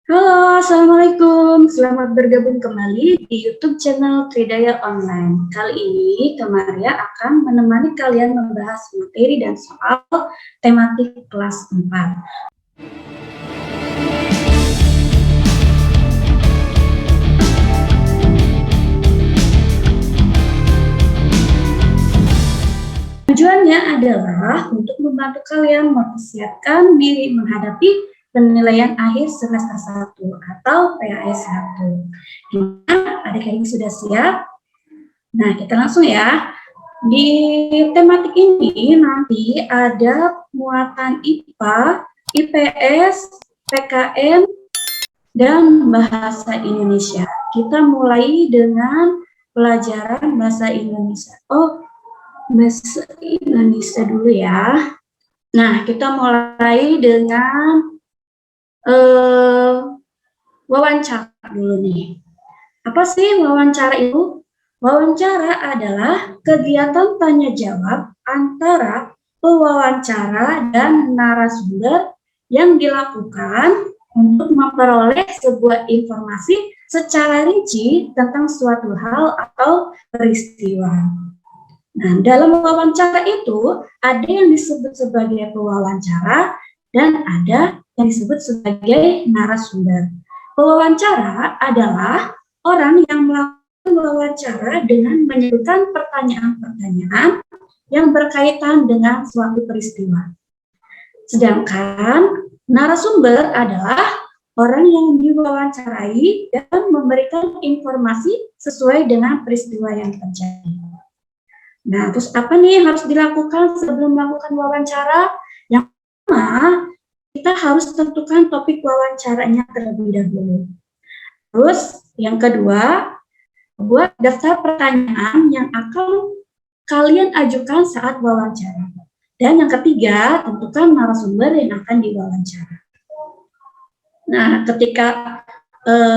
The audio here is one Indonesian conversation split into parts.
Halo, Assalamualaikum. Selamat bergabung kembali di YouTube channel Tridaya Online. Kali ini, Maria akan menemani kalian membahas materi dan soal tematik kelas 4. Tujuannya adalah untuk membantu kalian mempersiapkan diri menghadapi penilaian akhir semester 1 atau PAS 1. Gimana? Adik-adik sudah siap? Nah, kita langsung ya. Di tematik ini nanti ada muatan IPA, IPS, PKN, dan bahasa Indonesia. Kita mulai dengan pelajaran bahasa Indonesia. Bahasa Indonesia dulu ya. Nah, kita mulai dengan wawancara dulu nih. Apa sih wawancara itu? Wawancara adalah kegiatan tanya jawab antara pewawancara dan narasumber yang dilakukan untuk memperoleh sebuah informasi secara rinci tentang suatu hal atau peristiwa. Nah, dalam wawancara itu ada yang disebut sebagai pewawancara dan ada yang disebut sebagai narasumber. Pewawancara adalah orang yang melakukan wawancara dengan menyebutkan pertanyaan-pertanyaan yang berkaitan dengan suatu peristiwa. Sedangkan narasumber adalah orang yang diwawancarai dan memberikan informasi sesuai dengan peristiwa yang terjadi. Nah, terus apa nih yang harus dilakukan sebelum melakukan wawancara? Yang pertama, kita harus tentukan topik wawancaranya terlebih dahulu. Terus, yang kedua, buat daftar pertanyaan yang akan kalian ajukan saat wawancara. Dan yang ketiga, tentukan narasumber yang akan diwawancara. Nah, ketika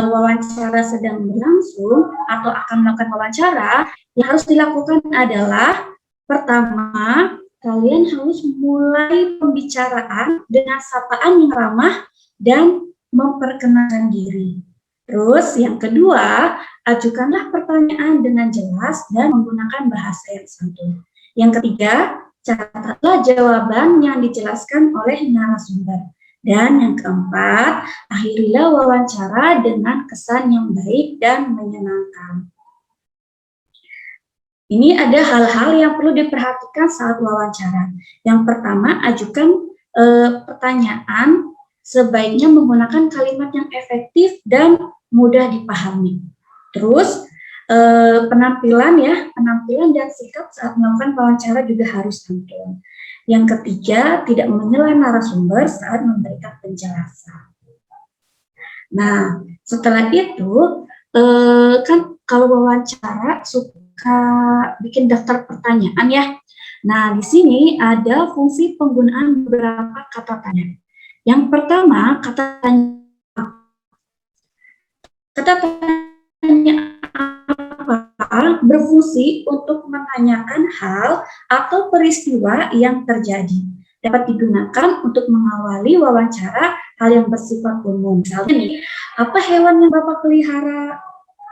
wawancara sedang berlangsung atau akan melakukan wawancara, yang harus dilakukan adalah pertama, kalian harus mulai pembicaraan dengan sapaan yang ramah dan memperkenalkan diri. Terus yang kedua, ajukanlah pertanyaan dengan jelas dan menggunakan bahasa yang santun. Yang ketiga, catatlah jawaban yang dijelaskan oleh narasumber. Dan yang keempat, akhirilah wawancara dengan kesan yang baik dan menyenangkan. Ini ada hal-hal yang perlu diperhatikan saat wawancara. Yang pertama, ajukan pertanyaan sebaiknya menggunakan kalimat yang efektif dan mudah dipahami. Terus, penampilan dan sikap saat melakukan wawancara juga harus santun. Yang ketiga, tidak menyela narasumber saat memberikan penjelasan. Nah, setelah itu, kan kalau wawancara suka bikin daftar pertanyaan ya. Nah, di sini ada fungsi penggunaan beberapa kata tanya. Yang pertama, kata tanya apa berfungsi untuk menanyakan hal atau peristiwa yang terjadi. Dapat digunakan untuk mengawali wawancara hal yang bersifat umum. Misalnya nih, apa hewan yang Bapak pelihara?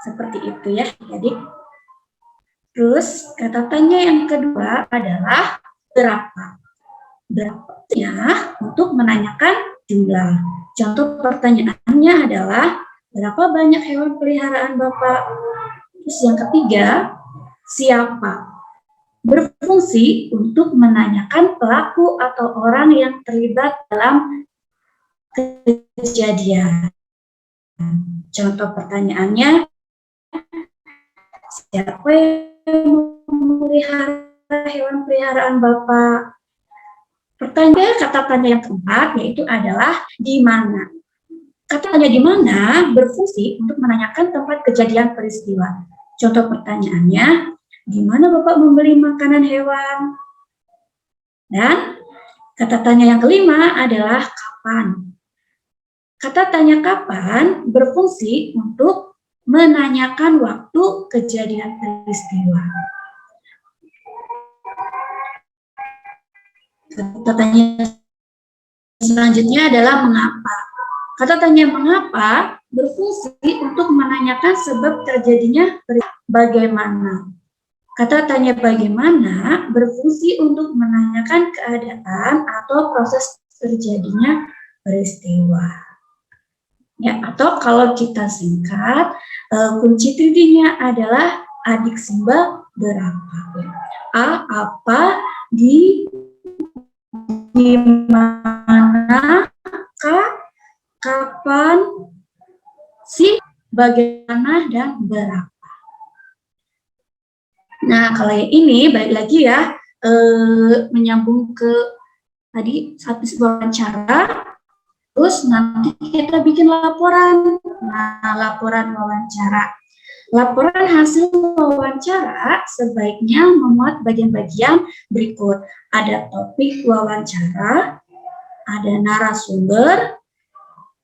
Seperti itu ya, jadi. Terus kata tanya yang kedua adalah berapa. Berapa ya untuk menanyakan jumlah. Contoh pertanyaannya adalah berapa banyak hewan peliharaan Bapak? Terus yang ketiga, siapa? Berfungsi untuk menanyakan pelaku atau orang yang terlibat dalam kejadian. Contoh pertanyaannya, siapa yang memelihara hewan peliharaan Bapak? Pertanyaan kata tanya yang keempat yaitu adalah di mana. Kata tanya di mana berfungsi untuk menanyakan tempat kejadian peristiwa. Contoh pertanyaannya, di mana Bapak membeli makanan hewan? Dan kata tanya yang kelima adalah kapan. Kata tanya kapan berfungsi untuk menanyakan waktu kejadian peristiwa. Kata tanya selanjutnya adalah mengapa. Kata tanya mengapa berfungsi untuk menanyakan sebab terjadinya bagaimana. Kata tanya bagaimana berfungsi untuk menanyakan keadaan atau proses terjadinya peristiwa. Ya, atau kalau kita singkat, kunci 3D-nya adalah adik simbol berapa. A, apa, di mana, K, kapan, si, bagaimana, dan berapa. Nah, kalau yang ini balik lagi ya, menyambung ke tadi habis wawancara, terus nanti kita bikin laporan. Nah, laporan wawancara. Laporan hasil wawancara sebaiknya memuat bagian-bagian berikut. Ada topik wawancara, ada narasumber,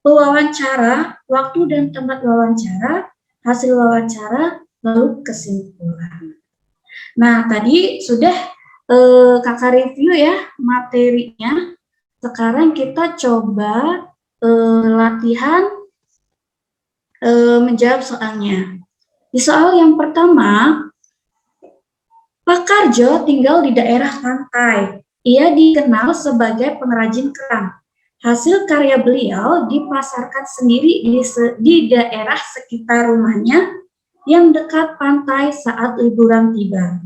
pewawancara, waktu dan tempat wawancara, hasil wawancara, lalu kesimpulan. Nah, tadi sudah kakak review ya materinya. Sekarang kita coba latihan menjawab soalnya. Di soal yang pertama, Pak Karjo tinggal di daerah pantai. Ia dikenal sebagai pengrajin kerang. Hasil karya beliau dipasarkan sendiri di daerah sekitar rumahnya yang dekat pantai saat liburan tiba.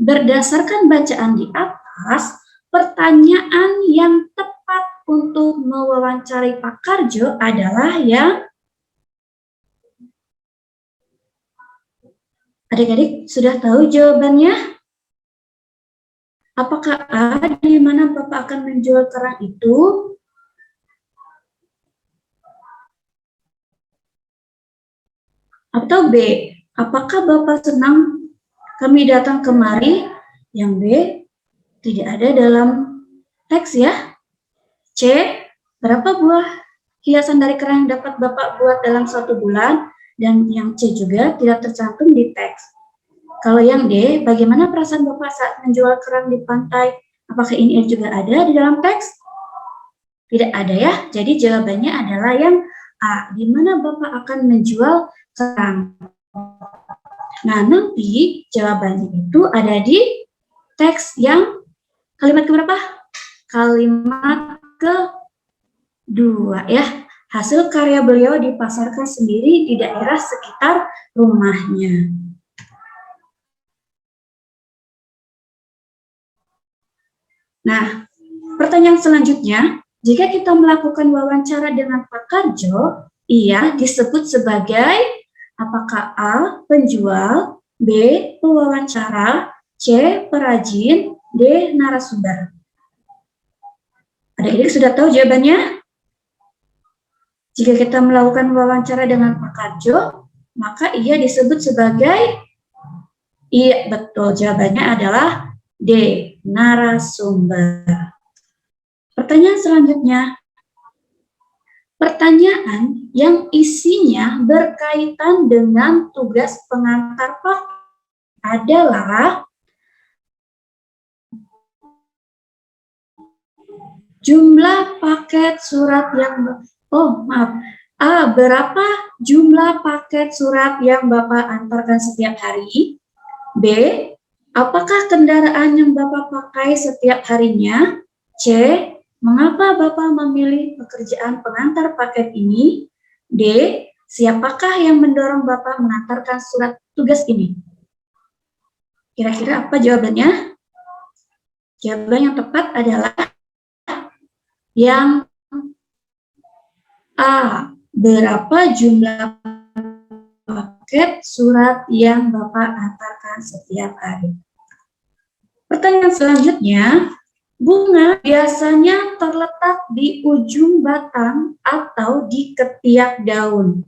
Berdasarkan bacaan di atas, pertanyaan yang tepat untuk mewawancari Pak Karjo adalah yang adik-adik sudah tahu jawabannya? Apakah A, di mana Bapak akan menjual kerang itu? Atau B, apakah Bapak senang kami datang kemari? Yang B, tidak ada dalam teks ya. C, berapa buah hiasan dari kerang yang dapat Bapak buat dalam 1 bulan? Dan yang C juga tidak tercantum di teks. Kalau yang D, bagaimana perasaan Bapak saat menjual kerang di pantai? Apakah ini juga ada di dalam teks? Tidak ada ya, jadi jawabannya adalah yang A, di mana Bapak akan menjual kerang. Nah, nanti jawabannya itu ada di teks yang kalimat keberapa? Kalimat kedua ya. Hasil karya beliau dipasarkan sendiri di daerah sekitar rumahnya. Nah, pertanyaan selanjutnya, jika kita melakukan wawancara dengan Pak Karjo, ia disebut sebagai apakah A, penjual, B, pewawancara, C, perajin, D, narasumber. Adik-adik sudah tahu jawabannya? Jika kita melakukan wawancara dengan Pak Karjo, maka ia disebut sebagai, iya betul, jawabannya adalah D, narasumber. Pertanyaan selanjutnya, pertanyaan yang isinya berkaitan dengan tugas pengantar paket adalah jumlah paket surat yang, A, berapa jumlah paket surat yang Bapak antarkan setiap hari? B, apakah kendaraan yang Bapak pakai setiap harinya? C, mengapa Bapak memilih pekerjaan pengantar paket ini? D, siapakah yang mendorong Bapak mengantarkan surat tugas ini? Kira-kira apa jawabannya? Jawaban yang tepat adalah yang A, berapa jumlah paket surat yang Bapak antarkan setiap hari. Pertanyaan selanjutnya, bunga biasanya terletak di ujung batang atau di ketiak daun.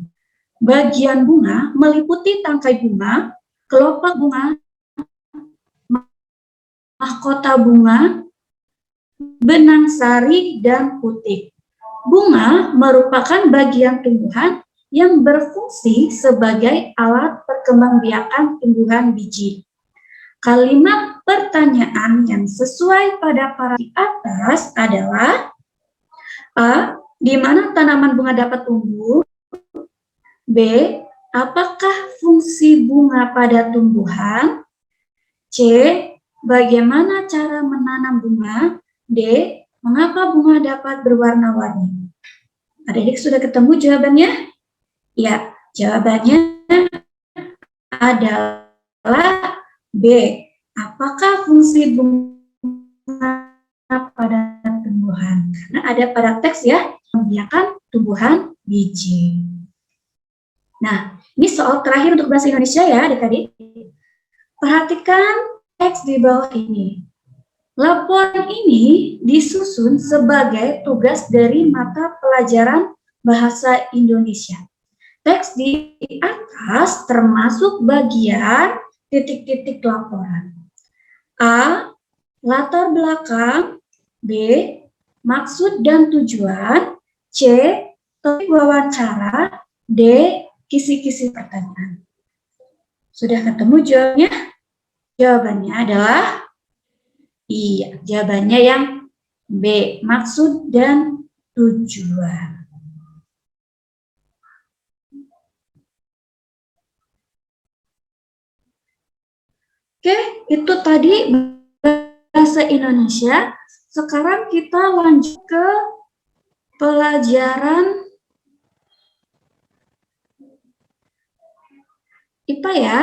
Bagian bunga meliputi tangkai bunga, kelopak bunga, mahkota bunga, benang sari, dan putik. Bunga merupakan bagian tumbuhan yang berfungsi sebagai alat perkembangbiakan tumbuhan biji. Kalimat pertanyaan yang sesuai pada paragraf di atas adalah A, Di mana tanaman bunga dapat tumbuh? B. Apakah fungsi bunga pada tumbuhan? C. Bagaimana cara menanam bunga? D. Mengapa bunga dapat berwarna-warni? Adik-adik sudah ketemu jawabannya? Ya, jawabannya adalah B. Apakah fungsi bunga pada tumbuhan? Karena ada pada teks ya, membiarkan tumbuhan biji. Nah, ini soal terakhir untuk bahasa Indonesia ya, adik-adik. Perhatikan teks di bawah ini. Laporan ini disusun sebagai tugas dari mata pelajaran bahasa Indonesia. Teks di atas termasuk bagian titik-titik laporan. A. Latar belakang. B. Maksud dan tujuan. C. Topik wawancara. D. Kisi-kisi pertanyaan. Sudah ketemu jawabannya? Jawabannya adalah iya, jawabannya yang B, maksud dan tujuan. Oke, itu tadi bahasa Indonesia. Sekarang kita lanjut ke pelajaran IPA ya.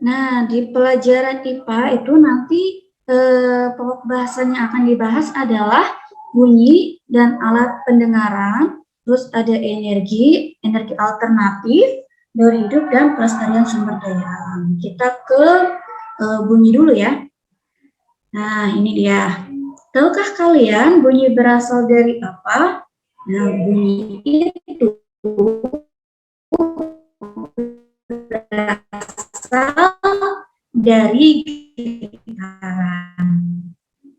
Nah, di pelajaran IPA itu nanti pokok bahasan yang akan dibahas adalah bunyi dan alat pendengaran, terus ada energi alternatif, daur hidup, dan pelestarian sumber daya alam. Kita ke bunyi dulu ya. Nah, ini dia. Tahukah kalian bunyi berasal dari apa? Nah, bunyi itu berasal dari getaran.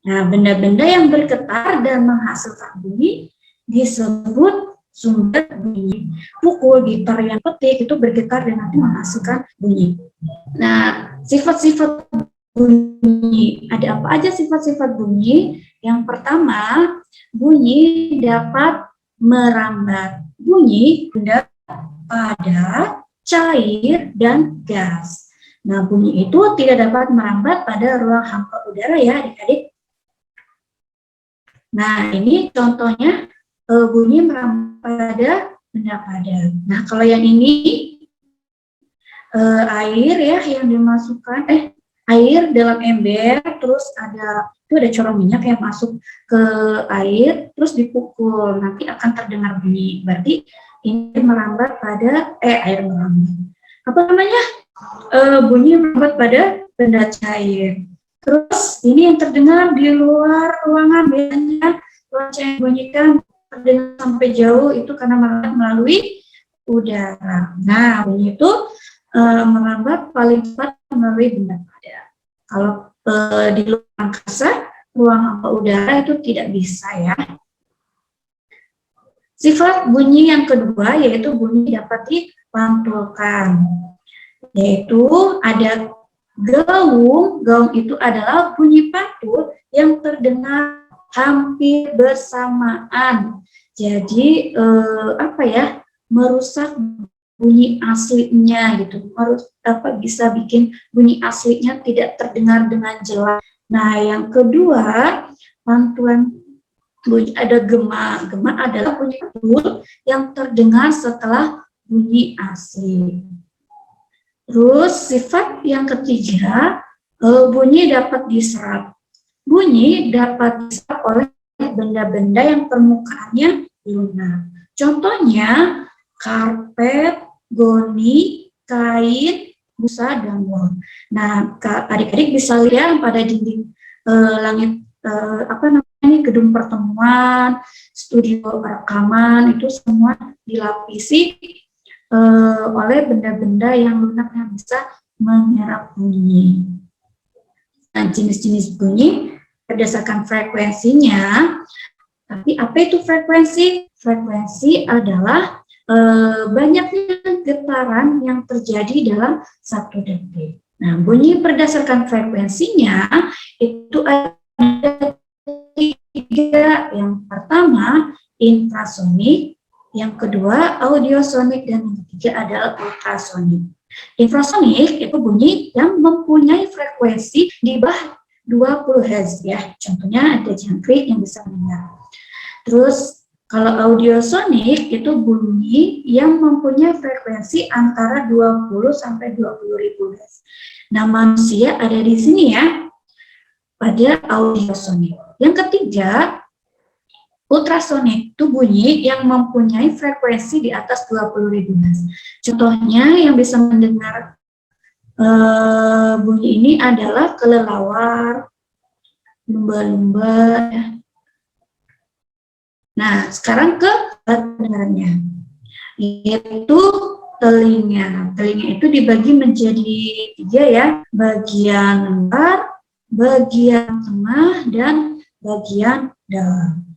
Nah, benda-benda yang bergetar dan menghasilkan bunyi disebut sumber bunyi. Pukul, gitar, yang petik itu bergetar dan nanti menghasilkan bunyi. Nah, sifat-sifat bunyi. Ada apa aja sifat-sifat bunyi? Yang pertama, bunyi dapat merambat. Bunyi benda padat, cair, dan gas. Nah, bunyi itu tidak dapat merambat pada ruang hampa udara ya, adik-adik. Nah, ini contohnya bunyi merambat pada benda padat. Nah, kalau yang ini air ya yang dimasukkan, air dalam ember, terus ada corong minyak yang masuk ke air, terus dipukul, nanti akan terdengar bunyi. Berarti ini merambat pada air merambat. Apa namanya? Bunyi merambat pada benda cair. Terus ini yang terdengar di luar ruangan, biasanya lonceng yang bunyikan terdengar sampai jauh itu karena merambat melalui udara. Nah, bunyi itu merambat paling cepat melalui benda padat. Kalau di luar angkasa, ruang udara itu tidak bisa ya. Sifat bunyi yang kedua yaitu bunyi dapat dipantulkan. Yaitu ada gaung. Gaung itu adalah bunyi pantul yang terdengar hampir bersamaan. Jadi merusak bunyi aslinya gitu. Bisa bikin bunyi aslinya tidak terdengar dengan jelas. Nah, yang kedua, pantulan bunyi ada gema. Gema adalah bunyi pantul yang terdengar setelah bunyi asli. Terus sifat yang ketiga, bunyi dapat diserap. Bunyi dapat diserap oleh benda-benda yang permukaannya lunak. Contohnya karpet, goni, kain, busa, dan wol. Nah, adik-adik bisa lihat pada dinding langit gedung pertemuan, studio rekaman itu semua dilapisi oleh benda-benda yang lunak yang bisa menyerap bunyi. Nah, jenis-jenis bunyi berdasarkan frekuensinya. Tapi apa itu frekuensi? Frekuensi adalah banyaknya getaran yang terjadi dalam 1 detik. Nah, bunyi berdasarkan frekuensinya itu ada 3. Yang pertama, infrasonik, yang kedua, audiosonik, dan yang ketiga adalah ultrasonik. Infrasonik itu bunyi yang mempunyai frekuensi di bawah 20 Hz ya. Contohnya ada jangkrik yang bisa mendengar. Terus kalau audiosonik itu bunyi yang mempunyai frekuensi antara 20 sampai 20.000 Hz. Nah, manusia ada di sini ya pada audiosonik. Yang ketiga, ultrasonik itu bunyi yang mempunyai frekuensi di atas 20.000 Hz. Contohnya yang bisa mendengar bunyi ini adalah kelelawar, lumba-lumba. Nah, sekarang ke pendengarannya, yaitu telinga. Telinga itu dibagi menjadi 3 ya, bagian luar, bagian tengah, dan bagian dalam.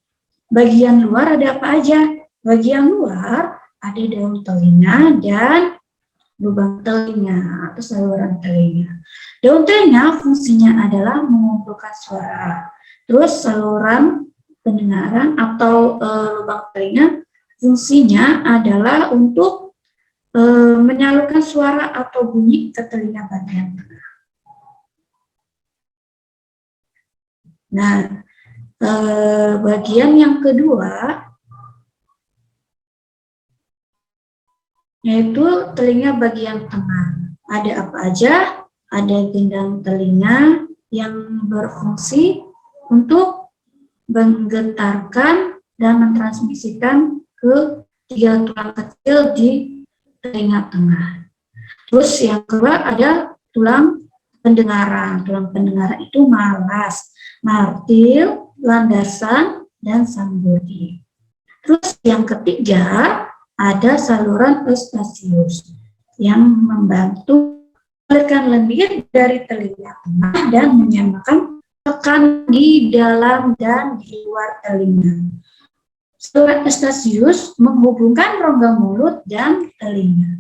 Bagian luar ada apa aja? Bagian luar ada daun telinga dan lubang telinga atau saluran telinga. Daun telinga fungsinya adalah mengumpulkan suara. Terus saluran pendengaran atau lubang telinga fungsinya adalah untuk menyalurkan suara atau bunyi ke telinga bagian tengah. Nah, bagian yang kedua yaitu telinga bagian tengah. Ada apa aja? Ada gendang telinga yang berfungsi untuk menggetarkan dan mentransmisikan ke 3 tulang kecil di telinga tengah. Terus yang kedua ada tulang pendengaran. Tulang pendengaran itu malas, martil, landasan, dan sambodi. Terus yang ketiga ada saluran Eustachius yang membantu mengalirkan lendir dari telinga tengah dan menyamakan tekan di dalam dan di luar telinga. Saluran Eustachius menghubungkan rongga mulut dan telinga.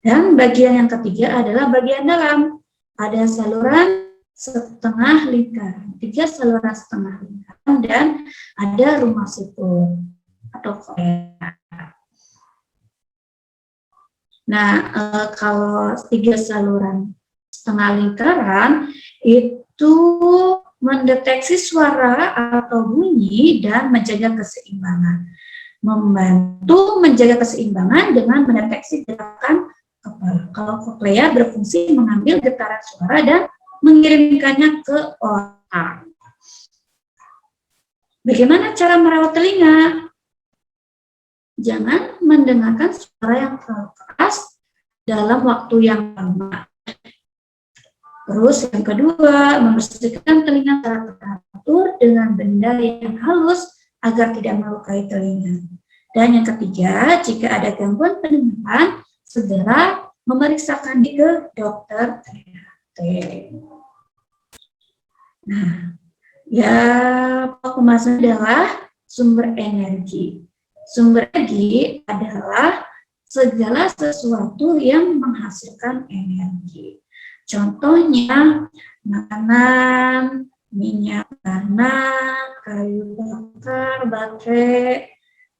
Dan bagian yang ketiga adalah bagian dalam. Ada saluran setengah lingkaran, 3 saluran setengah lingkaran, dan ada rumah siput atau korea. Nah, kalau 3 saluran setengah lingkaran itu mendeteksi suara atau bunyi dan menjaga keseimbangan. Membantu menjaga keseimbangan dengan mendeteksi gerakan kepala. Kalau koklea berfungsi mengambil getaran suara dan mengirimkannya ke otak. Bagaimana cara merawat telinga? Jangan mendengarkan suara yang terlalu keras dalam waktu yang lama. Terus yang kedua, membersihkan telinga secara teratur dengan benda yang halus agar tidak melukai telinga. Dan yang ketiga, jika ada gangguan pendengaran, segera memeriksakan diri ke dokter THT. Nah, ya pembahasan adalah sumber energi. Sumber energi adalah segala sesuatu yang menghasilkan energi. Contohnya makanan, minyak tanah, kayu bakar, baterai,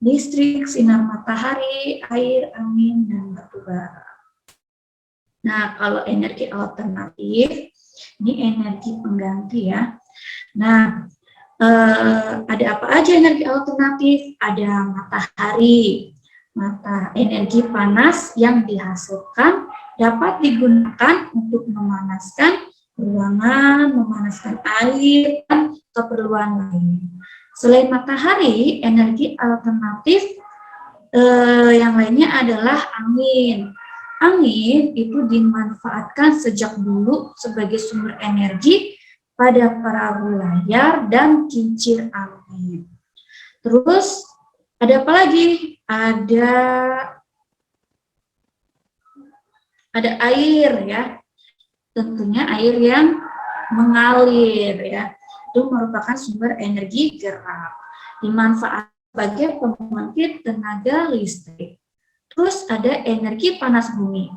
listrik, sinar matahari, air, angin, dan batu bara. Nah, kalau energi alternatif, ini energi pengganti ya. Nah, ada apa aja energi alternatif? Ada matahari, energi panas yang dihasilkan dapat digunakan untuk memanaskan ruangan, memanaskan air, dan keperluan lain. Selain matahari, energi alternatif yang lainnya adalah angin. Angin itu dimanfaatkan sejak dulu sebagai sumber energi pada perahu layar dan kincir angin. Terus ada apa lagi? Ada air ya. Tentunya air yang mengalir ya. Itu merupakan sumber energi gerak. Dimanfaatkan sebagai pembangkit tenaga listrik. Terus ada energi panas bumi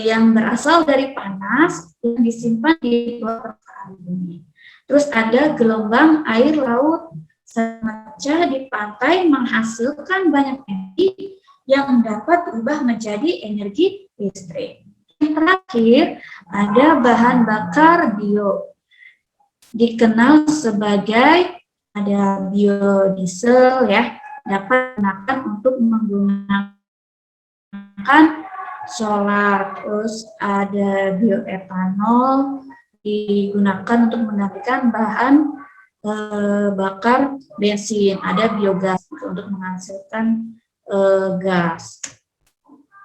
yang berasal dari panas yang disimpan di luar permukaan bumi. Terus ada gelombang air laut semacam di pantai menghasilkan banyak energi yang dapat berubah menjadi energi listrik. Yang terakhir ada bahan bakar bio, dikenal sebagai ada biodiesel ya, dapat digunakan untuk menggunakan solar. Terus ada bioetanol, digunakan untuk menggantikan bahan bakar bensin. Ada biogas untuk menghasilkan gas.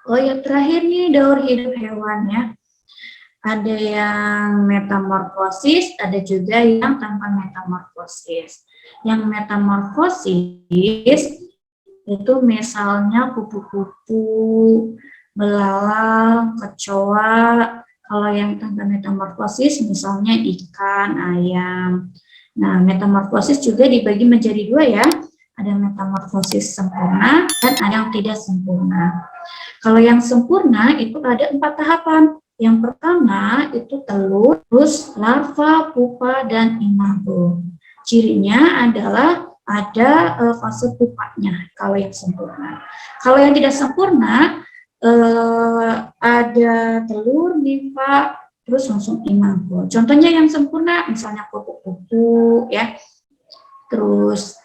Oh yang terakhir nih daur hidup hewan ya. Ada yang metamorfosis, ada juga yang tanpa metamorfosis. Yang metamorfosis itu misalnya kupu-kupu, belalang, kecoa. Kalau yang tanpa metamorfosis misalnya ikan, ayam. Nah, metamorfosis juga dibagi menjadi dua ya. Ada metamorfosis sempurna dan ada yang tidak sempurna. Kalau yang sempurna itu ada 4 tahapan. Yang pertama itu telur, terus larva, pupa, dan imago. Cirinya adalah ada fase pupanya kalau yang sempurna. Kalau yang tidak sempurna ada telur, nimfa, terus langsung imago. Contohnya yang sempurna misalnya kupu-kupu ya, terus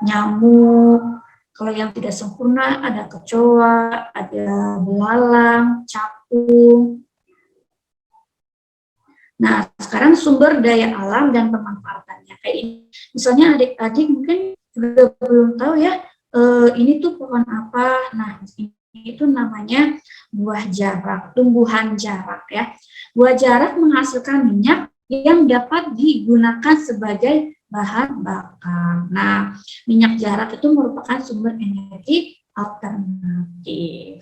nyamuk. Kalau yang tidak sempurna ada kecoa, ada belalang, capung. Nah, sekarang sumber daya alam dan pemanfaatannya kayak ini. Misalnya adik-adik mungkin juga belum tahu ya, ini tuh pohon apa. Nah, ini itu namanya buah jarak, tumbuhan jarak ya. Buah jarak menghasilkan minyak yang dapat digunakan sebagai bahan bakar. Nah, minyak jarak itu merupakan sumber energi alternatif.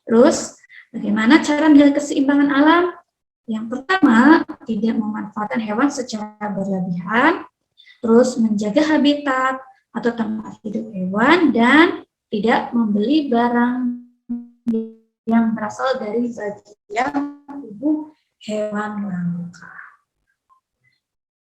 Terus, bagaimana cara menjaga keseimbangan alam? Yang pertama, tidak memanfaatkan hewan secara berlebihan, terus menjaga habitat atau tempat hidup hewan, dan tidak membeli barang yang berasal dari bagian tubuh hewan langka.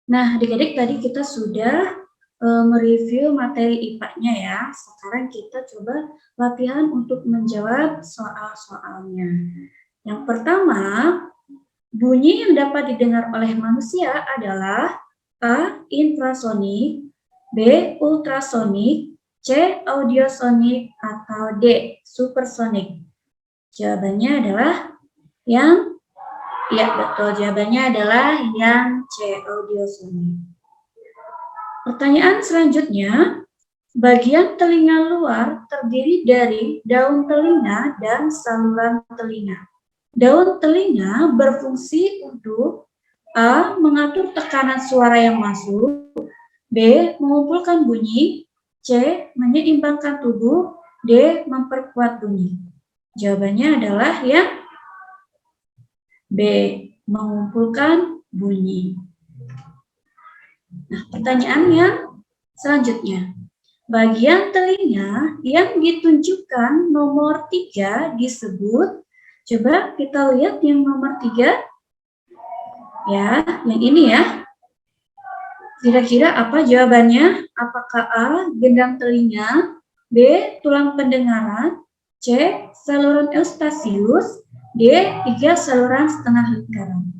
Nah, adik-adik tadi kita sudah mereview materi IPA-nya ya. Sekarang kita coba latihan untuk menjawab soal-soalnya. Yang pertama, bunyi yang dapat didengar oleh manusia adalah A. Infrasonik, B. Ultrasonik, C. Audiosonik, atau D. Supersonik. Jawabannya adalah yang betul. Jawabannya adalah yang C. Audiosonik. Pertanyaan selanjutnya, bagian telinga luar terdiri dari daun telinga dan saluran telinga. Daun telinga berfungsi untuk A. Mengatur tekanan suara yang masuk, B. Mengumpulkan bunyi, C. Menyeimbangkan tubuh, D. Memperkuat bunyi. Jawabannya adalah yang B. Mengumpulkan bunyi. Nah, pertanyaan yang selanjutnya. Bagian telinga yang ditunjukkan nomor 3 disebut, coba kita lihat yang nomor 3. Ya, yang ini ya. Kira-kira apa jawabannya? Apakah A. Gendang telinga, B. Tulang pendengaran, C. Saluran eustasius, D. 3 saluran setengah lingkaran.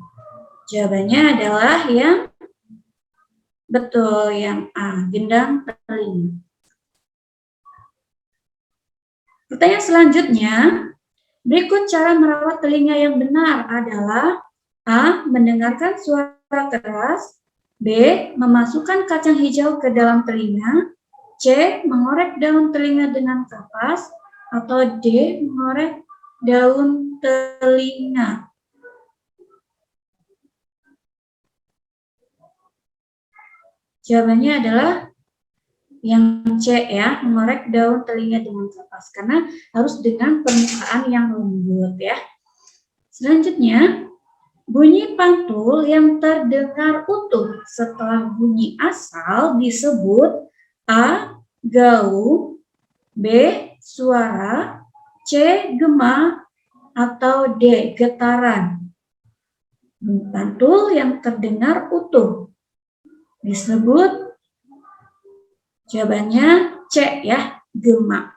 Jawabannya adalah yang betul, yang A, gendang telinga. Pertanyaan selanjutnya, berikut cara merawat telinga yang benar adalah A. Mendengarkan suara keras, B. Memasukkan kacang hijau ke dalam telinga, C. Mengorek daun telinga dengan kapas, atau D. Mengorek daun telinga. Jawabannya adalah yang C ya, mengorek daun telinga dengan kapas, karena harus dengan permukaan yang lembut ya. Selanjutnya, Bunyi pantul yang terdengar utuh setelah bunyi asal disebut A. Gaung, B. Suara, C. Gema, atau D. Getaran. Bunyi pantul yang terdengar utuh disebut, jawabannya C ya, gema.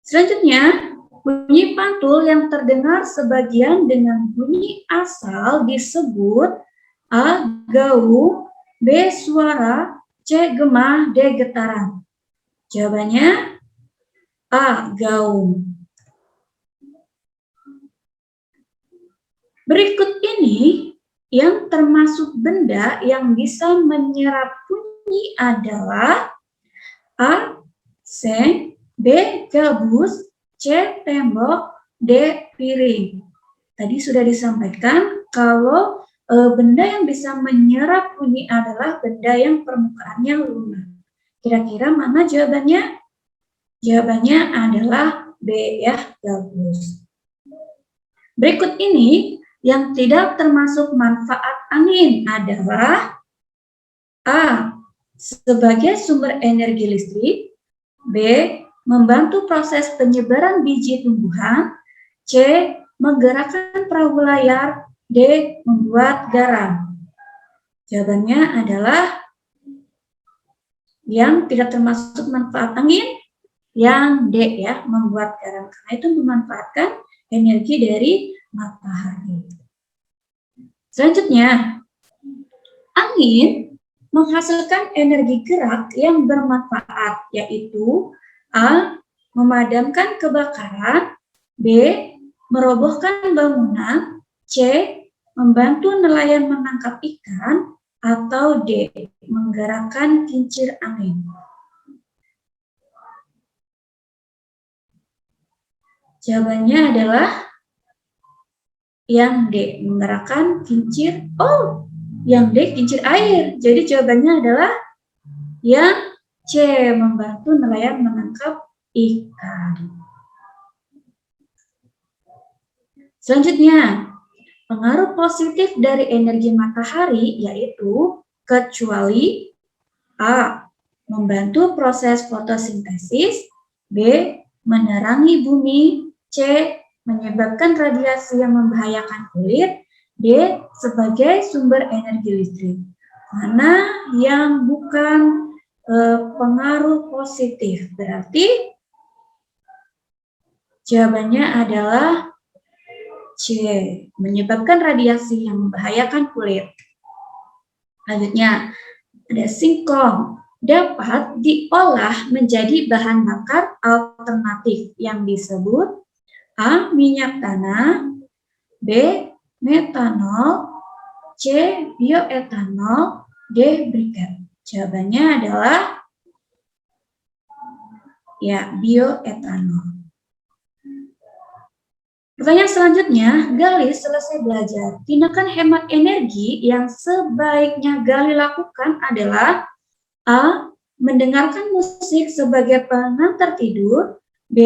Selanjutnya, bunyi pantul yang terdengar sebagian dengan bunyi asal disebut A. Gaung, B. Suara, C. Gema, D. Getaran. Jawabannya A. Gaung. Berikut ini yang termasuk benda yang bisa menyerap bunyi adalah A. Seng, B. Gabus, C. Tembok, D. Piring. Tadi sudah disampaikan kalau benda yang bisa menyerap bunyi adalah benda yang permukaannya lunak. Kira-kira mana jawabannya? Jawabannya adalah B ya, gabus. Berikut ini yang tidak termasuk manfaat angin adalah A. Sebagai sumber energi listrik, B. Membantu proses penyebaran biji tumbuhan, C. Menggerakkan perahu layar, D. Membuat garam. Jawabannya adalah yang tidak termasuk manfaat angin, yang D ya, membuat garam. Karena itu memanfaatkan energi dari matahari. Selanjutnya, angin menghasilkan energi gerak yang bermanfaat, yaitu A. Memadamkan kebakaran, B. Merobohkan bangunan, C. Membantu nelayan menangkap ikan, atau D. Menggerakkan kincir angin. Jawabannya adalah yang D. Menggerakkan kincir. Oh, yang D. Kincir air. Jadi jawabannya adalah yang C. Membantu nelayan menangkap ikan. Selanjutnya, pengaruh positif dari energi matahari yaitu kecuali A. Membantu proses fotosintesis, B. Menerangi bumi, C. Menyebabkan radiasi yang membahayakan kulit, D. Sebagai sumber energi listrik. Mana yang bukan pengaruh positif? Berarti jawabannya adalah C. Menyebabkan radiasi yang membahayakan kulit. Selanjutnya, ada singkong dapat diolah menjadi bahan bakar alternatif yang disebut A. Minyak tanah, B. Metanol, C. Bioetanol, D. Briket. Jawabannya adalah ya, bioetanol. Pertanyaan selanjutnya, Gali selesai belajar. Tindakan hemat energi yang sebaiknya Gali lakukan adalah A. Mendengarkan musik sebagai pengantar tidur, B.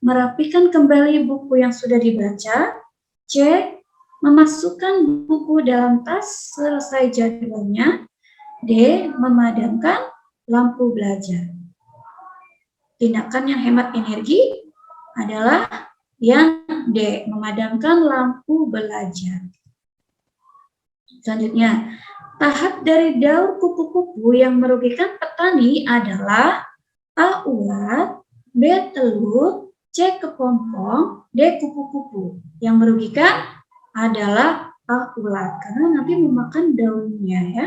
Merapikan kembali buku yang sudah dibaca, C. Memasukkan buku dalam tas selesai jadwalnya, D. Memadamkan lampu belajar. Tindakan yang hemat energi adalah yang D. Memadamkan lampu belajar. Selanjutnya, tahap dari daur kupu-kupu yang merugikan petani adalah A. Ulat, B. Telur, C. Kepompong, D. Kupu-kupu. Yang merugikan adalah A. Ulat, karena nanti memakan daunnya ya.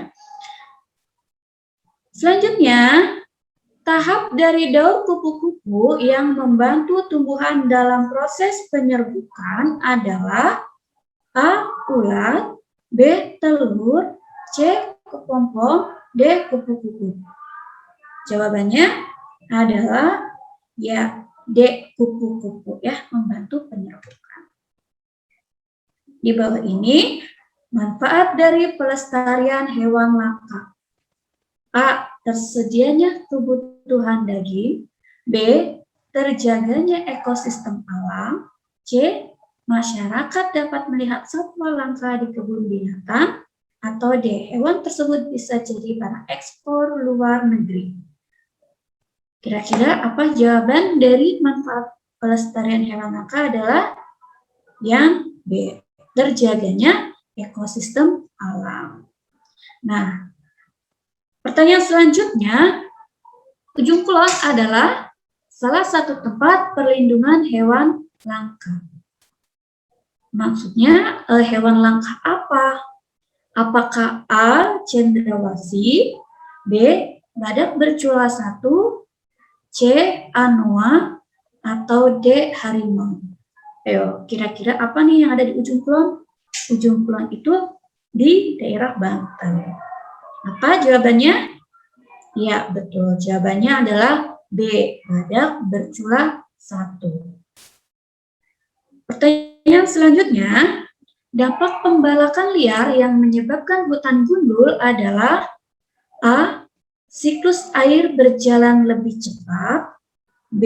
Selanjutnya, tahap dari daur kupu-kupu yang membantu tumbuhan dalam proses penyerbukan adalah A. Ulat, B. Telur, C. Kepompong, D. Kupu-kupu. Jawabannya adalah ya D. Kupu-kupu ya, membantu penyerbukan. Di bawah ini manfaat dari pelestarian hewan langka. A. Tersedianya kebutuhan daging, B. Terjaganya ekosistem alam, C. masyarakat dapat melihat satwa langka di kebun binatang, atau D, hewan tersebut bisa jadi barang ekspor luar negeri. Kira-kira apa jawaban dari manfaat pelestarian hewan langka adalah yang B, terjaganya ekosistem alam. Nah, pertanyaan selanjutnya, Ujung Kulon adalah salah satu tempat perlindungan hewan langka. Maksudnya hewan langka apa? Apakah A. Cendrawasih, B. Badak bercula 1, C. Anoa, atau D. Harimau? Ayo, kira-kira apa nih yang ada di Ujung Kulon? Ujung Kulon itu di daerah Banten. Apa jawabannya? Ya, betul. Jawabannya adalah B. Badak bercula 1. Pertanyaan selanjutnya, dampak pembalakan liar yang menyebabkan hutan gundul adalah A. Siklus air berjalan lebih cepat, B.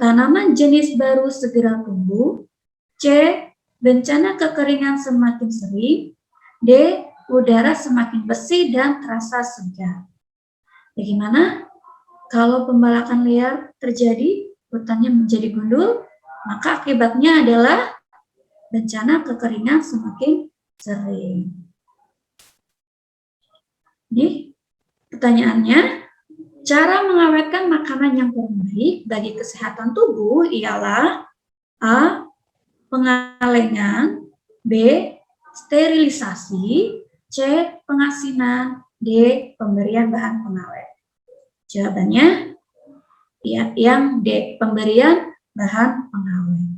Tanaman jenis baru segera tumbuh, C. Bencana kekeringan semakin sering, D. Udara semakin bersih dan terasa segar. Bagaimana kalau pembalakan liar terjadi, hutannya menjadi gundul, maka akibatnya adalah bencana kekeringan semakin sering. Ini pertanyaannya, cara mengawetkan makanan yang kurang baik bagi kesehatan tubuh ialah A. Pengalengan, B. Sterilisasi, C. Pengasinan, D. Pemberian bahan pengawet. Jawabannya ya, yang D. Pemberian bahan pengawet.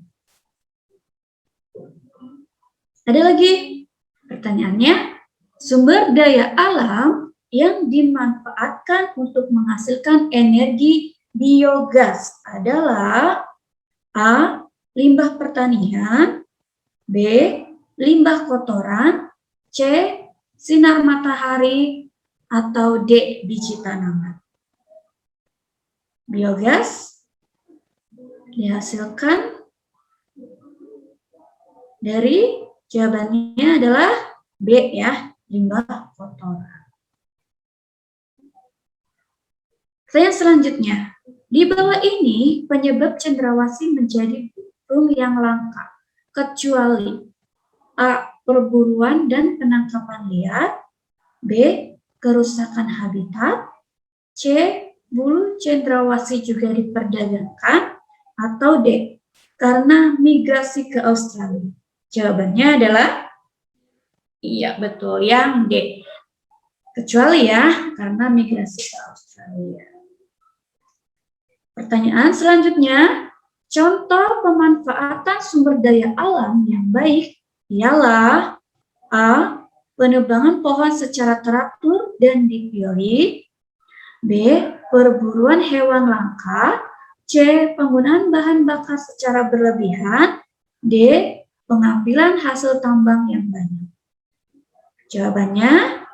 Ada lagi pertanyaannya, sumber daya alam yang dimanfaatkan untuk menghasilkan energi biogas adalah A. Limbah pertanian, B. Limbah kotoran, C. Sinar matahari, atau D. Biji tanaman. Biogas dihasilkan dari, jawabannya adalah B ya, limbah kotoran. Pertanyaan selanjutnya, di bawah ini penyebab cendrawasih menjadi burung yang langka, kecuali A. Perburuan dan penangkapan liar, B. Kerusakan habitat, C. Bulu cendrawasih juga diperdagangkan, atau D. Karena migrasi ke Australia. Jawabannya adalah iya, betul, yang D. Kecuali ya, karena migrasi ke Australia. Pertanyaan selanjutnya, contoh pemanfaatan sumber daya alam yang baik ialah A. Penebangan pohon secara teratur dan dipilih, B. Perburuan hewan langka, C. Penggunaan bahan bakar secara berlebihan, D. Pengambilan hasil tambang yang banyak. Jawabannya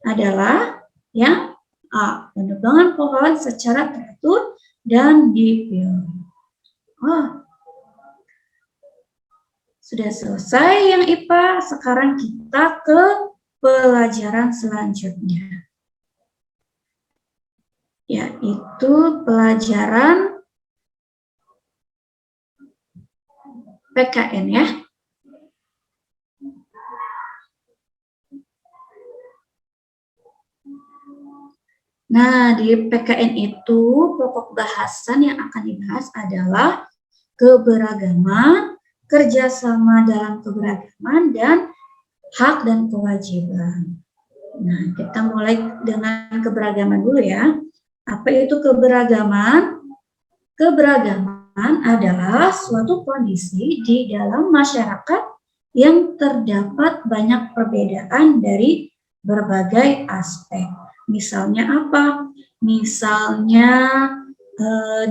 adalah yang A. Penebangan pohon secara teratur dan dipilih. Oh, sudah selesai yang IPA. Sekarang kita ke pelajaran selanjutnya, yaitu pelajaran PKN ya. Nah, di PKN itu pokok bahasan yang akan dibahas adalah keberagaman, kerjasama dalam keberagaman, dan hak dan kewajiban. Nah, kita mulai dengan keberagaman dulu ya. Apa itu keberagaman? Keberagaman adalah suatu kondisi di dalam masyarakat yang terdapat banyak perbedaan dari berbagai aspek. Misalnya apa? Misalnya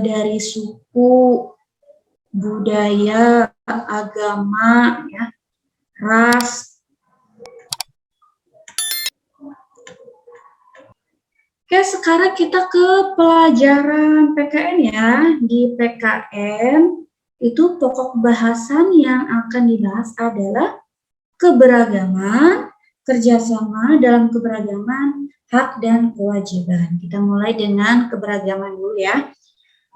dari suku, budaya, agama, ya, ras. Oke, sekarang kita ke pelajaran PKN ya. Di PKN itu pokok bahasan yang akan dibahas adalah keberagaman, kerjasama dalam keberagaman, hak dan kewajiban. Kita mulai dengan keberagaman dulu ya.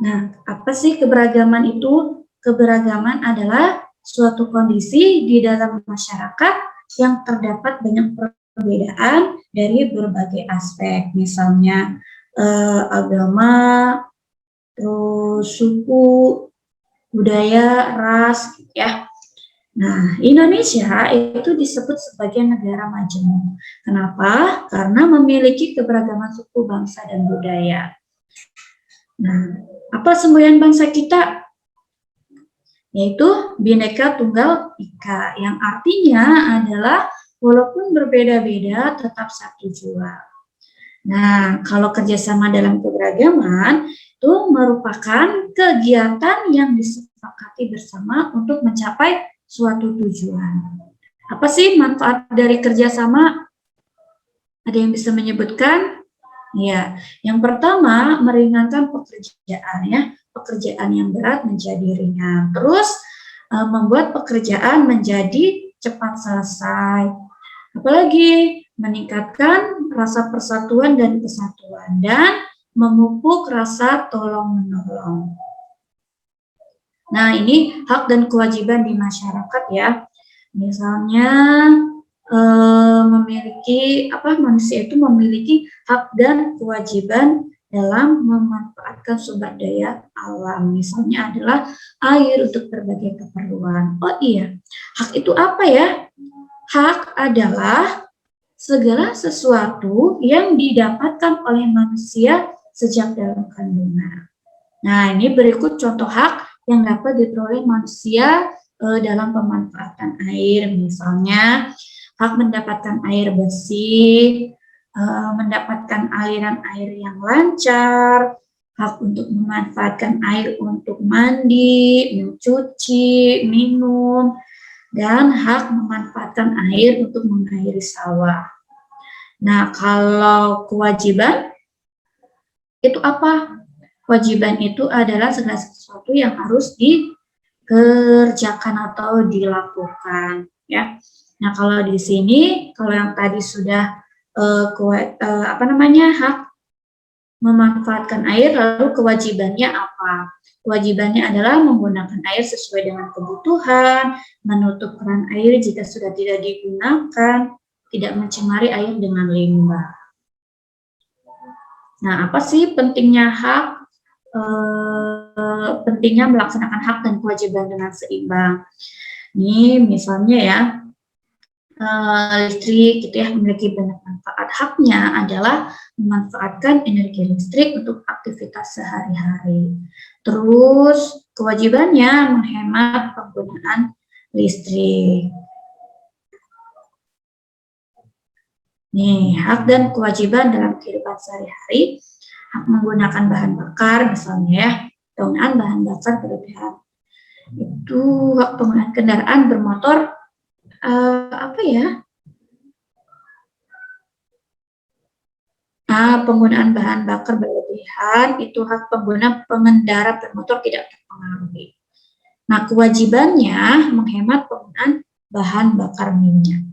Nah, apa sih keberagaman itu? Keberagaman adalah suatu kondisi di dalam masyarakat yang terdapat banyak perbedaan dari berbagai aspek, misalnya agama, terus suku, budaya, ras, gitu ya. Nah, Indonesia itu disebut sebagai negara majemuk. Kenapa? Karena memiliki keberagaman suku, bangsa, dan budaya. Nah, apa semboyan bangsa kita? Yaitu Bhinneka Tunggal Ika, yang artinya adalah walaupun berbeda-beda tetap satu jua. Nah, kalau kerjasama dalam keberagaman itu merupakan kegiatan yang disepakati bersama untuk mencapai suatu tujuan. Apa sih manfaat dari kerjasama? Ada yang bisa menyebutkan? Ya, yang pertama meringankan pekerjaan ya, pekerjaan yang berat menjadi ringan. Terus membuat pekerjaan menjadi cepat selesai. Apalagi meningkatkan rasa persatuan dan kesatuan dan memupuk rasa tolong-menolong. Nah, ini hak dan kewajiban di masyarakat ya. Misalnya manusia itu memiliki hak dan kewajiban dalam memanfaatkan sumber daya alam. Misalnya adalah air untuk berbagai keperluan. Oh iya, hak itu apa ya? Hak adalah segala sesuatu yang didapatkan oleh manusia sejak dalam kandungan. Nah, ini berikut contoh hak yang dapat diperoleh manusia dalam pemanfaatan air. Misalnya, hak mendapatkan air bersih, mendapatkan aliran air yang lancar, hak untuk memanfaatkan air untuk mandi, mencuci, minum, dan hak memanfaatkan air untuk mengairi sawah. Nah, kalau kewajiban itu apa? Kewajiban itu adalah segala sesuatu yang harus dikerjakan atau dilakukan, ya. Nah, kalau di sini, kalau yang tadi sudah hak memanfaatkan air, lalu kewajibannya apa? Kewajibannya adalah menggunakan air sesuai dengan kebutuhan, menutup keran air jika sudah tidak digunakan, tidak mencemari air dengan limbah. Nah, apa sih pentingnya hak? Pentingnya melaksanakan hak dan kewajiban dengan seimbang. Ini misalnya ya, listrik gitu ya, memiliki banyak manfaat. Haknya adalah memanfaatkan energi listrik untuk aktivitas sehari-hari. Terus kewajibannya menghemat penggunaan listrik. Nih, hak dan kewajiban dalam kehidupan sehari-hari. Hak menggunakan bahan bakar misalnya ya, penggunaan bahan bakar berlebihan. Itu hak penggunaan kendaraan bermotor penggunaan bahan bakar berlebihan itu hak pengendara bermotor tidak terpengaruhi. Nah, kewajibannya menghemat penggunaan bahan bakar minyak.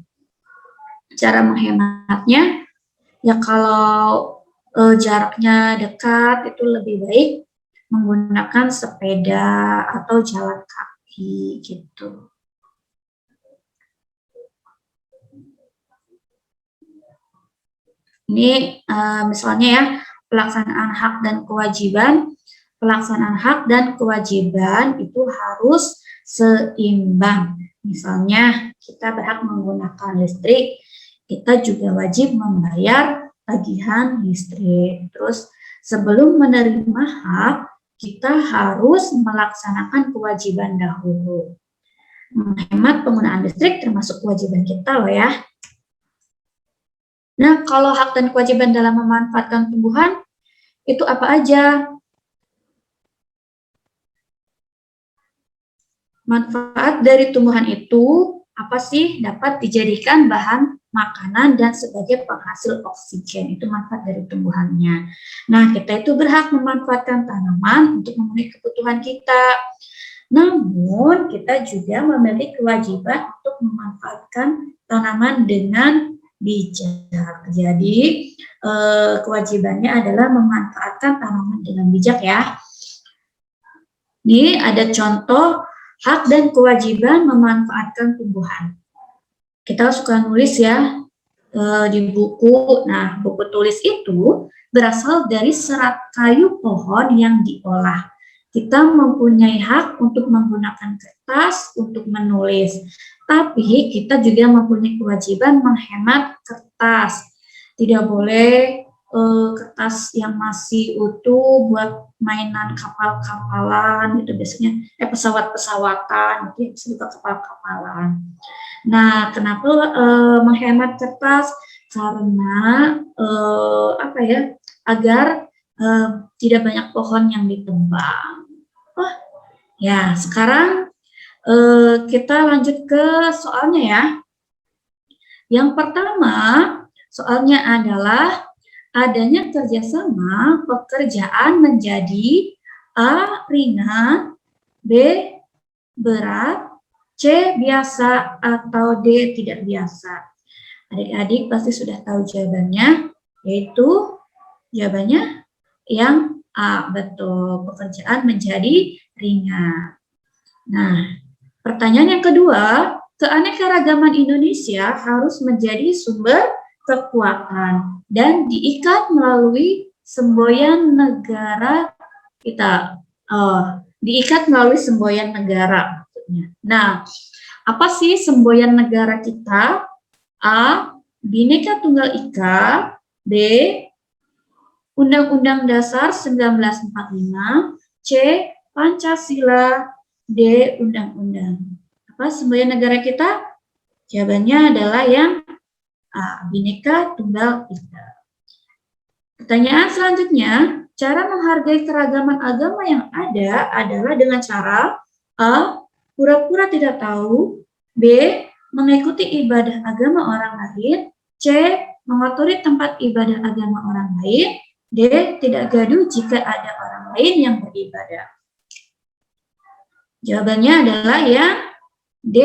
Cara menghematnya ya kalau jaraknya dekat itu lebih baik menggunakan sepeda atau jalan kaki gitu. Ini misalnya ya, pelaksanaan hak dan kewajiban. Pelaksanaan hak dan kewajiban itu harus seimbang. Misalnya kita berhak menggunakan listrik, kita juga wajib membayar tagihan listrik. Terus sebelum menerima hak, kita harus melaksanakan kewajiban dahulu. Menghemat penggunaan listrik termasuk kewajiban kita loh ya. Nah, kalau hak dan kewajiban dalam memanfaatkan tumbuhan, itu apa aja? Manfaat dari tumbuhan itu apa sih? Dapat dijadikan bahan makanan dan sebagai penghasil oksigen. Itu manfaat dari tumbuhannya. Nah, kita itu berhak memanfaatkan tanaman untuk memenuhi kebutuhan kita. Namun, kita juga memiliki kewajiban untuk memanfaatkan tanaman dengan bijak. Jadi, kewajibannya adalah memanfaatkan tanaman dengan bijak ya. Ini ada contoh hak dan kewajiban memanfaatkan tumbuhan. Kita suka nulis ya di buku. Nah, buku tulis itu berasal dari serat kayu pohon yang diolah. Kita mempunyai hak untuk menggunakan kertas untuk menulis, tapi kita juga mempunyai kewajiban menghemat kertas. Tidak boleh kertas yang masih utuh buat mainan kapal-kapalan gitu, biasanya pesawat-pesawatan gitu, juga kapal-kapalan. Nah, kenapa menghemat kertas? Karena apa ya? Agar tidak banyak pohon yang ditebang. Oh, ya sekarang kita lanjut ke soalnya ya. Yang pertama, soalnya adalah adanya kerjasama pekerjaan menjadi A. ringan, B. berat, C. biasa, atau D. tidak biasa. Adik-adik pasti sudah tahu jawabannya, yaitu jawabannya yang A. Betul, pekerjaan menjadi ringan. Nah, pertanyaan yang kedua, keanekaragaman Indonesia harus menjadi sumber kekuatan dan diikat melalui semboyan negara kita. Diikat melalui semboyan negara maksudnya. Nah, apa sih semboyan negara kita? A. Bhinneka Tunggal Ika. B. Undang-Undang Dasar 1945. C. Pancasila. D. Undang-Undang. Apa semboyan negara kita? Jawabannya adalah yang A. Bhinneka Tunggal Ika. Pertanyaan selanjutnya, cara menghargai keragaman agama yang ada adalah dengan cara A. Pura-pura tidak tahu. B. Mengikuti ibadah agama orang lain. C. Mengotori tempat ibadah agama orang lain. D. Tidak gaduh jika ada orang lain yang beribadah. Jawabannya adalah yang D.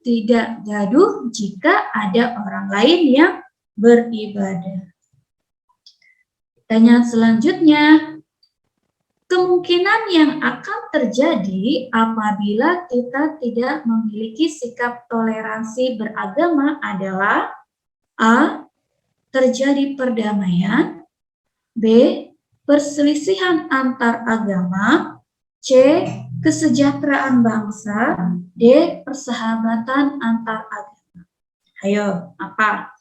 Tidak gaduh jika ada orang lain yang beribadah. Pertanyaan selanjutnya, kemungkinan yang akan terjadi apabila kita tidak memiliki sikap toleransi beragama adalah A. Terjadi perdamaian. B. Perselisihan antar agama. C. Kesejahteraan bangsa. D. Persahabatan antar agama. Ayo, apa?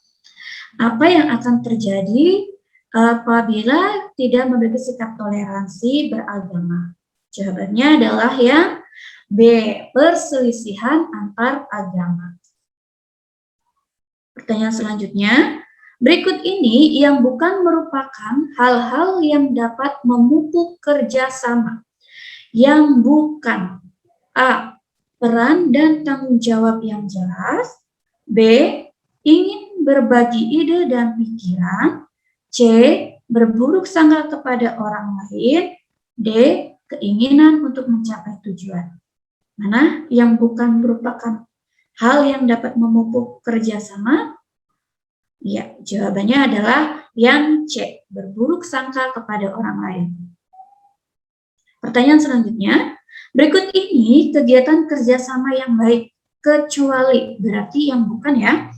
Apa yang akan terjadi apabila tidak memiliki sikap toleransi beragama? Jawabannya adalah yang B. Perselisihan antar agama. Pertanyaan selanjutnya, berikut ini yang bukan merupakan hal-hal yang dapat memupuk kerjasama. Yang bukan. A. Peran dan tanggung jawab yang jelas. B. Ingin berbagi ide dan pikiran. C. Berburuk sangka kepada orang lain. D. Keinginan untuk mencapai tujuan. Mana yang bukan merupakan hal yang dapat memupuk kerjasama? Ya, jawabannya adalah yang C. Berburuk sangka kepada orang lain. Pertanyaan selanjutnya, berikut ini kegiatan kerjasama yang baik, kecuali, berarti yang bukan ya.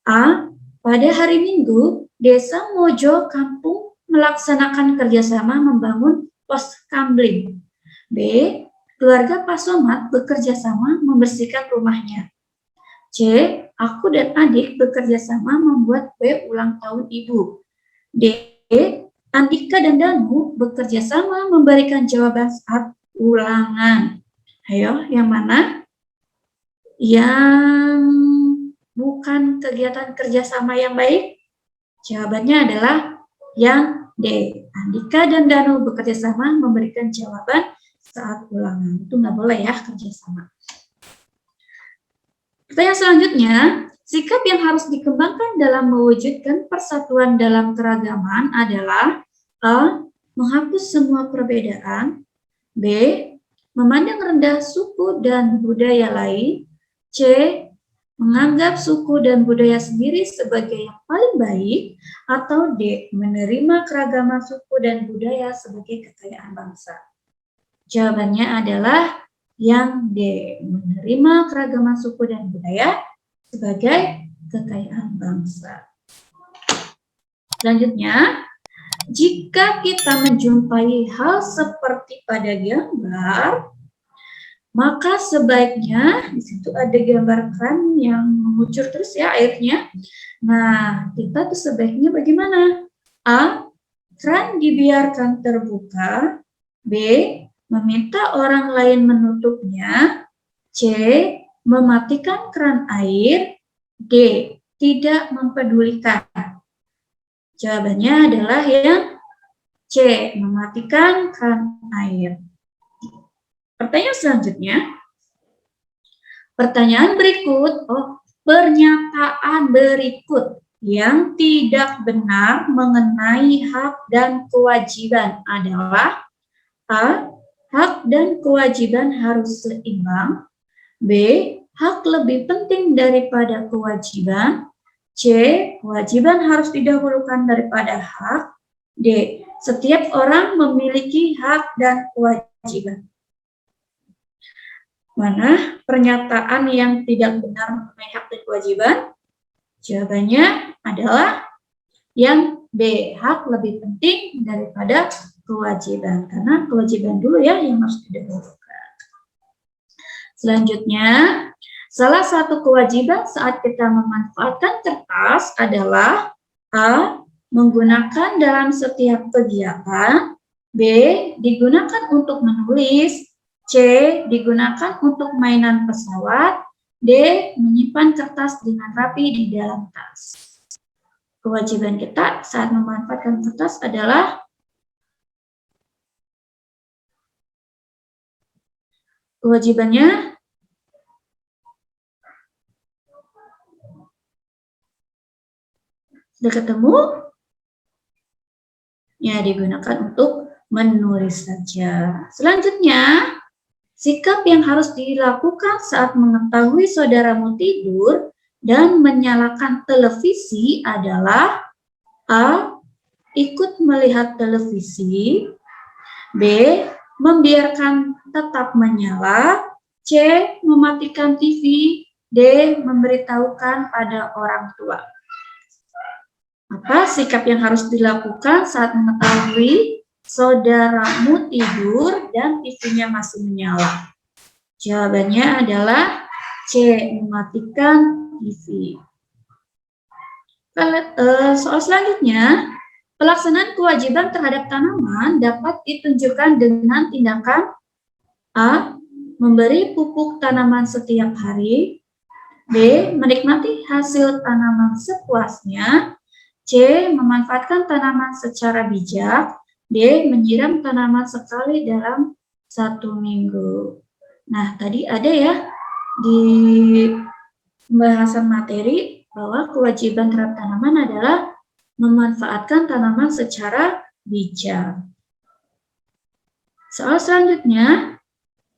A. Pada hari Minggu, Desa Mojo Kampung melaksanakan kerjasama membangun pos kamling. B. Keluarga Pak Somad bekerja sama membersihkan rumahnya. C. Aku dan adik bekerja sama membuat kue ulang tahun ibu. D. Andika dan Danu bekerja sama memberikan jawaban saat ulangan. Ayo, yang mana? Yang bukan kegiatan kerjasama yang baik? Jawabannya adalah yang D. Andika dan Danu bekerja sama memberikan jawaban saat ulangan. Itu nggak boleh ya kerjasama. Pertanyaan selanjutnya, sikap yang harus dikembangkan dalam mewujudkan persatuan dalam keragaman adalah A. Menghapus semua perbedaan. B. memandang rendah suku dan budaya lain. C. Menganggap suku dan budaya sendiri sebagai yang paling baik. Atau D. Menerima keragaman suku dan budaya sebagai kekayaan bangsa. Jawabannya adalah yang D. Menerima keragaman suku dan budaya sebagai kekayaan bangsa. Selanjutnya, jika kita menjumpai hal seperti pada gambar, maka sebaiknya di situ ada gambar keran yang mengucur terus ya airnya. Nah, kita tuh sebaiknya bagaimana? A. Keran dibiarkan terbuka. B. Meminta orang lain menutupnya. C. Mematikan keran air. D. Tidak mempedulikan. Jawabannya adalah yang C. Mematikan keran air. Pertanyaan selanjutnya. Pertanyaan berikut, pernyataan berikut yang tidak benar mengenai hak dan kewajiban adalah A. Hak dan kewajiban harus seimbang. B. Hak lebih penting daripada kewajiban. C. Kewajiban harus didahulukan daripada hak. D. Setiap orang memiliki hak dan kewajiban. Mana pernyataan yang tidak benar mengenai hak dan kewajiban? Jawabannya adalah yang B. Hak lebih penting daripada kewajiban. Karena kewajiban dulu ya yang harus didahulukan. Selanjutnya, salah satu kewajiban saat kita memanfaatkan kertas adalah A. Menggunakan dalam setiap kegiatan. B. Digunakan untuk menulis. C. Digunakan untuk mainan pesawat. D. Menyimpan kertas dengan rapi di dalam tas. Kewajiban kita saat memanfaatkan kertas adalah kewajibannya sudah ketemu? Ya, digunakan untuk menulis saja. Selanjutnya, sikap yang harus dilakukan saat mengetahui saudaramu tidur dan menyalakan televisi adalah A. Ikut melihat televisi. B. Membiarkan tetap menyala. C. Mematikan TV. D. Memberitahukan pada orang tua. Apa sikap yang harus dilakukan saat mengetahui saudaramu tidur dan TV-nya masih menyala? Jawabannya adalah C. Mematikan TV. Soal selanjutnya, pelaksanaan kewajiban terhadap tanaman dapat ditunjukkan dengan tindakan A. Memberi pupuk tanaman setiap hari. B. Menikmati hasil tanaman sepuasnya. C. Memanfaatkan tanaman secara bijak. D. Menyiram tanaman sekali dalam 1 minggu. Nah, tadi ada ya di pembahasan materi bahwa kewajiban terhadap tanaman adalah memanfaatkan tanaman secara bijak. Soal selanjutnya,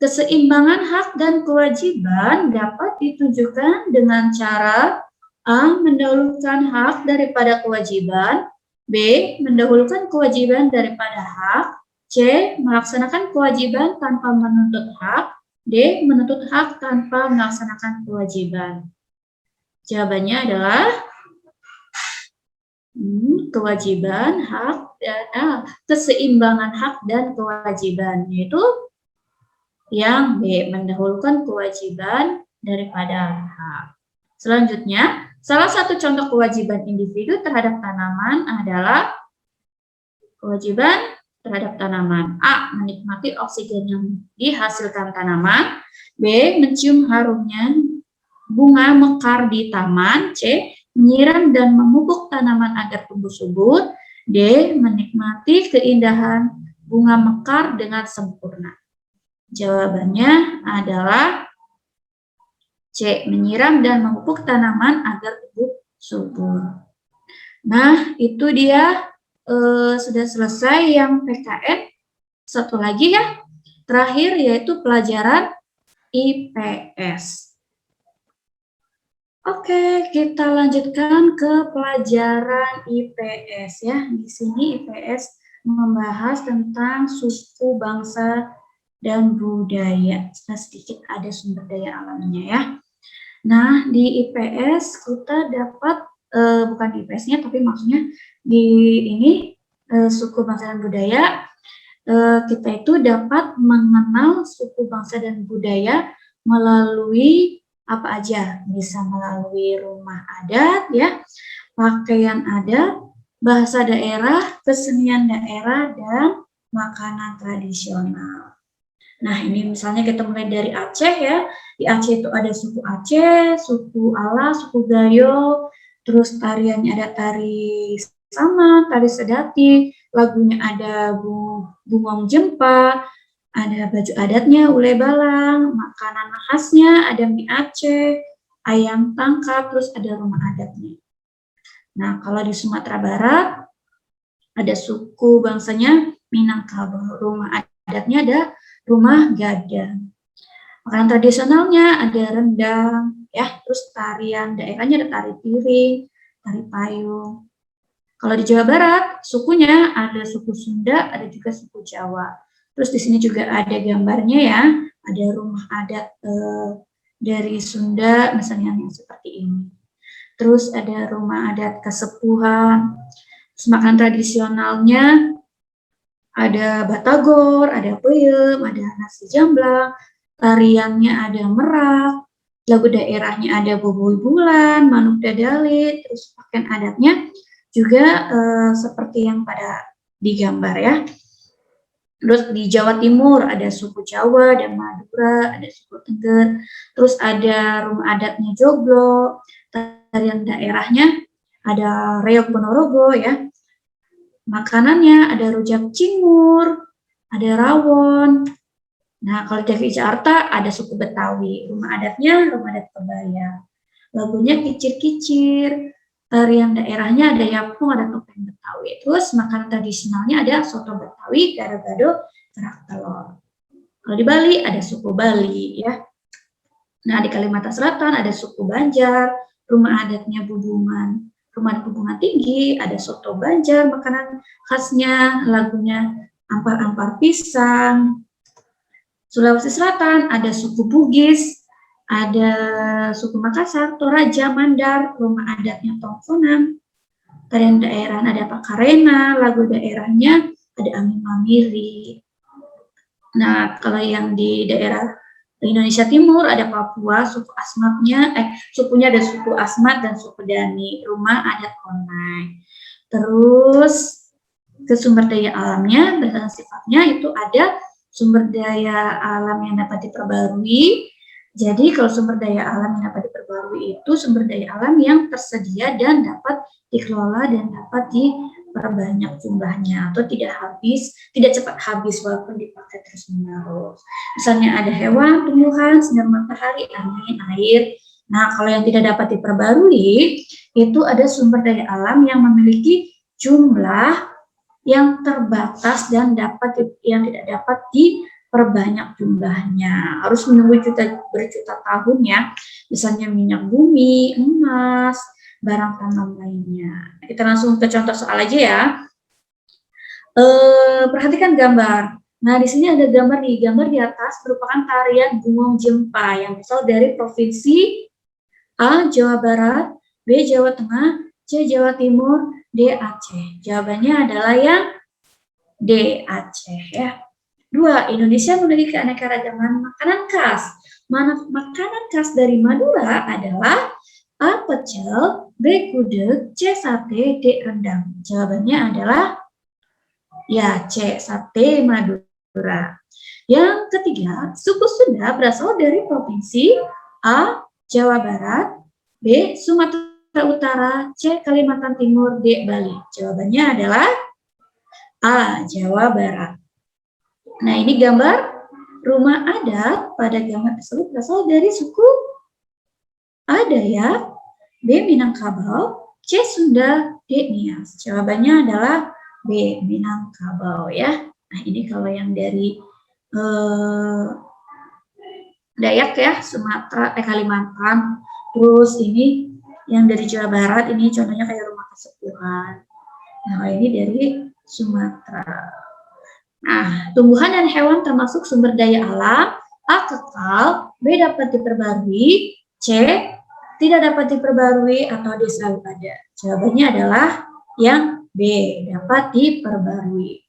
keseimbangan hak dan kewajiban dapat ditunjukkan dengan cara A. Mendahulukan hak daripada kewajiban. B. Mendahulukan kewajiban daripada hak. C. Melaksanakan kewajiban tanpa menuntut hak. D. Menuntut hak tanpa melaksanakan kewajiban. Jawabannya adalah kewajiban, hak, dan keseimbangan hak dan kewajiban, yaitu yang B. Mendahulukan kewajiban daripada hak. Selanjutnya, salah satu contoh kewajiban individu terhadap tanaman adalah kewajiban terhadap tanaman. A. Menikmati oksigen yang dihasilkan tanaman. B. Mencium harumnya bunga mekar di taman. C. Menyiram dan memupuk tanaman agar tumbuh subur. D. Menikmati keindahan bunga mekar dengan sempurna. Jawabannya adalah C. Menyiram dan memupuk tanaman agar tumbuh subur. Nah, itu dia sudah selesai yang PKN. Satu lagi ya, terakhir yaitu pelajaran IPS. Oke, kita lanjutkan ke pelajaran IPS ya. Di sini IPS membahas tentang suku, bangsa, dan budaya. Sedikit ada sumber daya alamnya ya. Nah, di IPS kita dapat, bukan di IPS-nya, tapi maksudnya di ini, suku, bangsa, dan budaya, kita itu dapat mengenal suku, bangsa, dan budaya melalui apa aja, bisa melalui rumah adat ya, pakaian adat, bahasa daerah, kesenian daerah, dan makanan tradisional. Nah, ini misalnya kita mulai dari Aceh ya. Di Aceh itu ada suku Aceh, suku Ala, suku Gayo, terus tariannya ada tari Saman, tari Sedati, lagunya ada Bungong Jempa, ada baju adatnya Ule Balang, makanan khasnya ada mie Aceh, ayam tangkap, terus ada rumah adatnya. Nah, kalau di Sumatera Barat ada suku bangsanya Minangkabau, rumah adatnya ada rumah gadang. Makanan tradisionalnya ada rendang, ya, terus tarian daerahnya ada tari piring, tari payung. Kalau di Jawa Barat, sukunya ada suku Sunda, ada juga suku Jawa. Terus di sini juga ada gambarnya ya, ada rumah adat dari Sunda, misalnya yang seperti ini. Terus ada rumah adat Kasepuhan. Terus makanan tradisionalnya ada batagor, ada peyem, ada nasi jamblang, tariannya ada merak, lagu daerahnya ada bubui bulan, manuk dadali, terus pakaian adatnya juga seperti yang pada digambar ya. Terus di Jawa Timur ada suku Jawa dan Madura, ada suku Tengger, terus ada rumah adatnya Joglo, tarian daerahnya ada reog Ponorogo ya. Makanannya ada rujak cingur, ada rawon. Nah, kalau di Jakarta ada suku Betawi, rumah adatnya rumah adat Kebaya. Lagunya kicir-kicir, tarian daerahnya ada yapung, ada topeng Betawi. Terus makanan tradisionalnya ada soto Betawi, gado-gado, kerak telur. Kalau di Bali ada suku Bali ya. Nah, di Kalimantan Selatan ada suku Banjar, rumah adatnya Bubungan. Rumah adat Bubungan Tinggi, ada soto Banjar, makanan khasnya, lagunya ampar-ampar pisang. Sulawesi Selatan ada suku Bugis, ada suku Makassar, Toraja, Mandar, rumah adatnya Tongkonan. Tarian daerah ada Pakarena, lagu daerahnya ada Ami Mamiri. Nah, kalau yang di daerah Indonesia Timur ada Papua, suku Asmatnya, sukunya ada suku Asmat dan suku Dani, rumah adat Konai. Terus ke sumber daya alamnya, berdasarkan sifatnya itu ada sumber daya alam yang dapat diperbarui. Jadi kalau sumber daya alam yang dapat diperbarui itu sumber daya alam yang tersedia dan dapat dikelola dan dapat diperbanyak jumlahnya atau tidak cepat habis walaupun dipakai terus menerus. Misalnya ada hewan, tumbuhan, sinar matahari, angin, air. Nah, kalau yang tidak dapat diperbarui itu ada sumber daya alam yang memiliki jumlah yang terbatas dan yang tidak dapat diperbanyak jumlahnya. Harus menunggu berjuta tahun ya. Misalnya minyak bumi, emas, barang tambang lainnya. Kita langsung ke contoh soal aja ya. Perhatikan gambar. Nah, di sini ada gambar nih. Gambar di atas merupakan tarian Bungong Jempa yang berasal dari provinsi A. Jawa Barat, B. Jawa Tengah, C. Jawa Timur, D. Aceh. Jawabannya adalah yang D. Aceh ya. 2. Indonesia memiliki keanekaragaman makanan khas. Makanan khas dari Madura adalah A. Pecel, B. Gudeg, C. Sate, D. Rendang. Jawabannya adalah ya C. Sate Madura. Yang ketiga, suku Sunda berasal dari provinsi A. Jawa Barat, B. Sumatera Utara, C. Kalimantan Timur, D. Bali. Jawabannya adalah A. Jawa Barat. Nah, ini gambar rumah adat. Pada gambar tersebut berasal dari suku A. Dayak, B. Minangkabau, C. Sunda, D. Nias. Jawabannya adalah B. Minangkabau ya. Nah, ini kalau yang dari Dayak ya, Sumatera, Kalimantan. Terus ini yang dari Jawa Barat, ini contohnya kayak rumah kesepuhan. Nah, ini dari Sumatera. Nah, tumbuhan dan hewan termasuk sumber daya alam. A, kekal. B, dapat diperbarui. C, tidak dapat diperbarui. Atau D, selalu ada. Jawabannya adalah yang B, dapat diperbarui.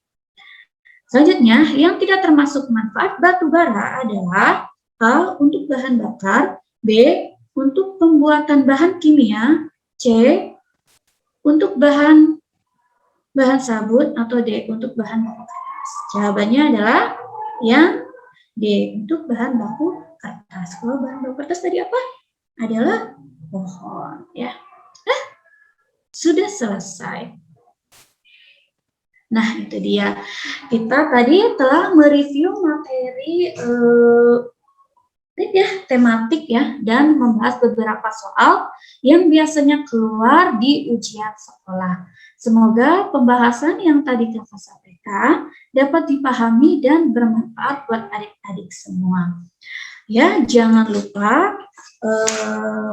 Selanjutnya, yang tidak termasuk manfaat batu bara adalah A, untuk bahan bakar. B, untuk pembuatan bahan kimia. C, untuk bahan sabun. Atau D, untuk bahan baku kertas. Jawabannya adalah yang D, untuk bahan baku kertas. Kalau bahan baku kertas tadi apa? Adalah pohon, ya. Nah, sudah selesai. Nah, itu dia. Kita tadi telah mereview materi tematik ya, dan membahas beberapa soal yang biasanya keluar di ujian sekolah. Semoga pembahasan yang tadi Kakak sampaikan dapat dipahami dan bermanfaat buat adik-adik semua. Ya, jangan lupa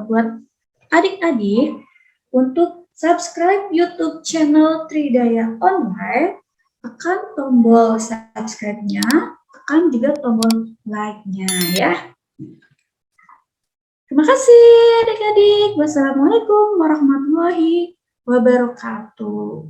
buat adik-adik untuk subscribe YouTube channel Tridaya Online, tekan tombol subscribe-nya, tekan juga tombol like-nya ya. Terima kasih adik-adik. Wassalamualaikum warahmatullahi wabarakatuh.